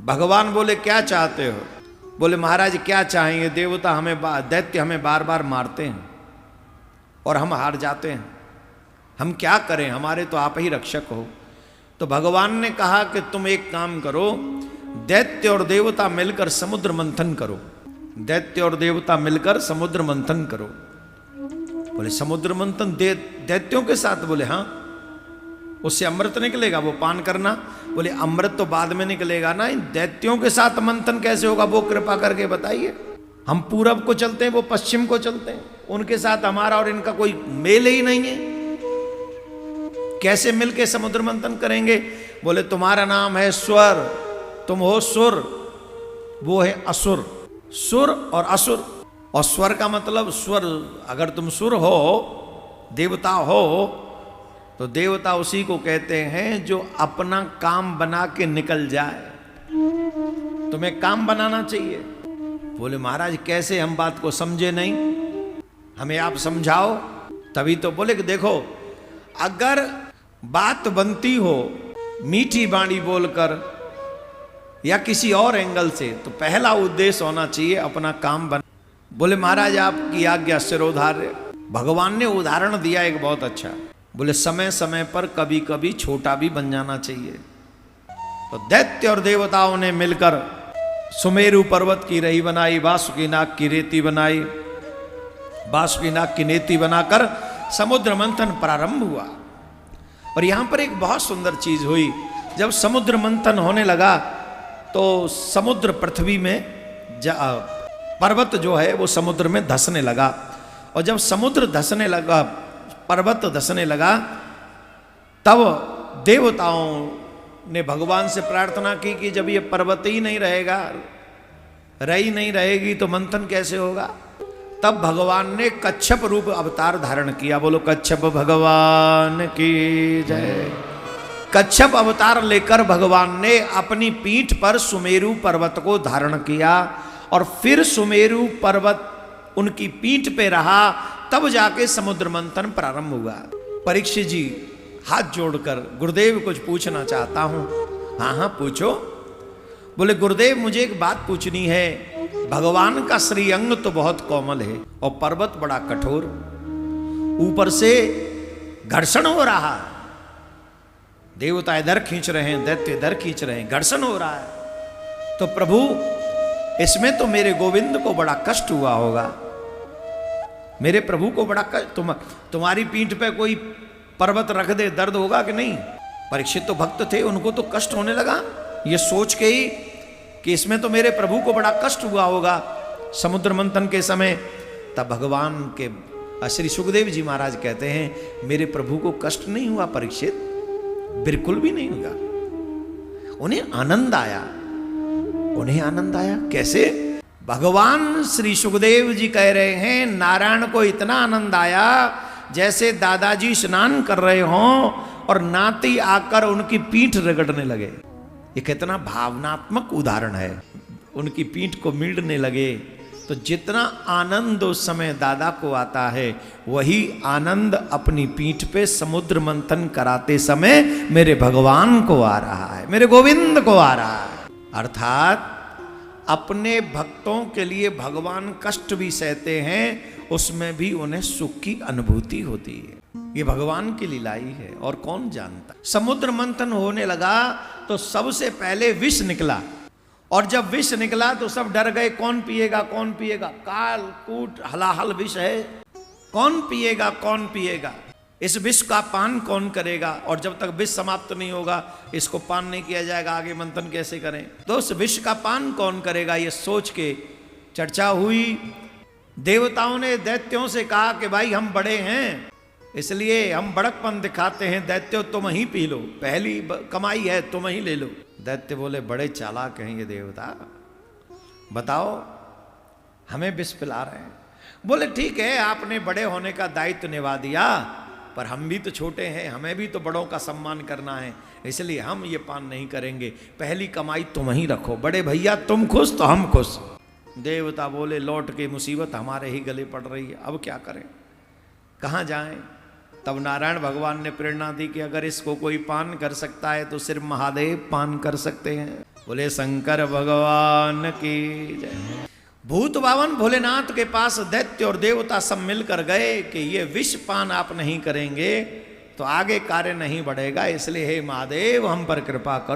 भगवान बोले क्या चाहते हो? बोले महाराज क्या चाहेंगे, देवता हमें दैत्य हमें बार बार मारते हैं और हम हार जाते हैं, हम क्या करें, हमारे तो आप ही रक्षक हो। तो भगवान ने कहा कि तुम एक काम करो, दैत्य और देवता मिलकर समुद्र मंथन करो, दैत्य और देवता मिलकर समुद्र मंथन करो। बोले समुद्र मंथन दैत्यों के साथ? बोले हाँ। उससे अमृत निकलेगा, वो पान करना। बोले अमृत तो बाद में निकलेगा ना, इन दैत्यों के साथ मंथन कैसे होगा, वो कृपा करके बताइए। हम पूरब को चलते हैं, वो पश्चिम को चलते हैं, उनके साथ हमारा और इनका कोई मेल ही नहीं है, कैसे मिलके समुद्र मंथन करेंगे? बोले तुम्हारा नाम है स्वर, तुम हो सुर, वो है असुर। सुर और असुर, और स्वर का मतलब स्वर, अगर तुम सुर हो, देवता हो, तो देवता उसी को कहते हैं जो अपना काम बना के निकल जाए। तुम्हें काम बनाना चाहिए। बोले महाराज कैसे, हम बात को समझे नहीं, हमें आप समझाओ। तभी तो बोले कि देखो, अगर बात बनती हो मीठी बाणी बोलकर या किसी और एंगल से, तो पहला उद्देश्य होना चाहिए अपना काम बना। बोले महाराज आपकी आज्ञा सिरोधार्य। भगवान ने उदाहरण दिया एक बहुत अच्छा। बोले समय समय पर कभी कभी छोटा भी बन जाना चाहिए। तो दैत्य और देवताओं ने मिलकर सुमेरु पर्वत की रही बनाई, वासुकी नाग की रेती बनाई, वासुकी नाग की नेति बनाकर समुद्र मंथन प्रारंभ हुआ। और यहां पर एक बहुत सुंदर चीज हुई। जब समुद्र मंथन होने लगा तो समुद्र पृथ्वी में पर्वत जो है वो समुद्र में धंसने लगा। और जब समुद्र धंसने लगा, पर्वत धंसने लगा, तब देवताओं ने भगवान से प्रार्थना की कि जब ये पर्वत ही नहीं रहेगा, रही नहीं रहेगी, तो मंथन कैसे होगा? तब भगवान ने कच्छप रूप अवतार धारण किया। बोलो कच्छप भगवान की जय। कच्छप अवतार लेकर भगवान ने अपनी पीठ पर सुमेरु पर्वत को धारण किया, और फिर सुमेरु पर्वत उनकी पीठ पे रहा, तब जाके समुद्र मंथन प्रारंभ हुआ। परीक्षित जी हाथ जोड़कर, गुरुदेव कुछ पूछना चाहता हूं। हाँ हाँ पूछो। बोले गुरुदेव मुझे एक बात पूछनी है, भगवान का श्रीअंग तो बहुत कोमल है और पर्वत बड़ा कठोर, ऊपर से घर्षण हो रहा है, देवता इधर खींच रहे हैं, दैत्य इधर खींच रहे हैं, घर्षण हो रहा है, तो प्रभु इसमें तो मेरे गोविंद को बड़ा कष्ट हुआ होगा, मेरे प्रभु को बड़ा कष्ट। तुम्हारी पीठ पे कोई पर्वत रख दे, दर्द होगा कि नहीं? परीक्षित तो भक्त थे, उनको तो कष्ट होने लगा ये सोच के ही कि इसमें तो मेरे प्रभु को बड़ा कष्ट हुआ होगा समुद्र मंथन के समय। तब भगवान के श्री सुखदेव जी महाराज कहते हैं मेरे प्रभु को कष्ट नहीं हुआ परीक्षित, बिल्कुल भी नहीं हुआ, उन्हें आनंद आया। उन्हें आनंद आया कैसे? भगवान श्री सुखदेव जी कह रहे हैं नारायण को इतना आनंद आया जैसे दादाजी स्नान कर रहे हों और नाती आकर उनकी पीठ रगड़ने लगे। ये कितना भावनात्मक उदाहरण है। उनकी पीठ को मिलने लगे, तो जितना आनंद उस समय दादा को आता है, वही आनंद अपनी पीठ पे समुद्र मंथन कराते समय मेरे भगवान को आ रहा है, मेरे गोविंद को आ रहा है। अर्थात अपने भक्तों के लिए भगवान कष्ट भी सहते हैं, उसमें भी उन्हें सुख की अनुभूति होती है। ये भगवान की लीलाई है और कौन जानता। समुद्र मंथन होने लगा तो सबसे पहले विष निकला, और जब विष निकला तो सब डर गए, कौन पिएगा कौन पिएगा, काल कूट हलाहल विष है, कौन पिएगा कौन पिएगा, इस विष का पान कौन करेगा, और जब तक विष समाप्त नहीं होगा इसको पान नहीं किया जाएगा, आगे मंथन कैसे करें। तो उस विष का पान कौन करेगा, ये सोच के चर्चा हुई। देवताओं ने दैत्यों से कहा कि भाई हम बड़े हैं इसलिए हम बड़कपन दिखाते हैं, दैत्यो तुम ही पी लो, पहली कमाई है तुम ही ले लो। दैत्य बोले बड़े चालाक हैं ये देवता, बताओ हमें विष पिला रहे हैं। बोले ठीक है आपने बड़े होने का दायित्व निभा दिया, पर हम भी तो छोटे हैं, हमें भी तो बड़ों का सम्मान करना है, इसलिए हम ये पान नहीं करेंगे, पहली कमाई तुम ही रखो, बड़े भैया तुम खुश तो हम खुश। देवता बोले लौट के मुसीबत हमारे ही गले पड़ रही है, अब क्या करें, कहाँ जाएं। तब नारायण भगवान ने प्रेरणा दी कि अगर इसको कोई पान कर सकता है तो सिर्फ महादेव पान कर सकते हैं। बोले शंकर भगवान की जय। भूत बावन भोलेनाथ के पास दैत्य और देवता सब मिलकर गए कि ये विष पान आप नहीं करेंगे तो आगे कार्य नहीं बढ़ेगा, इसलिए हे महादेव हम पर कृपा करो।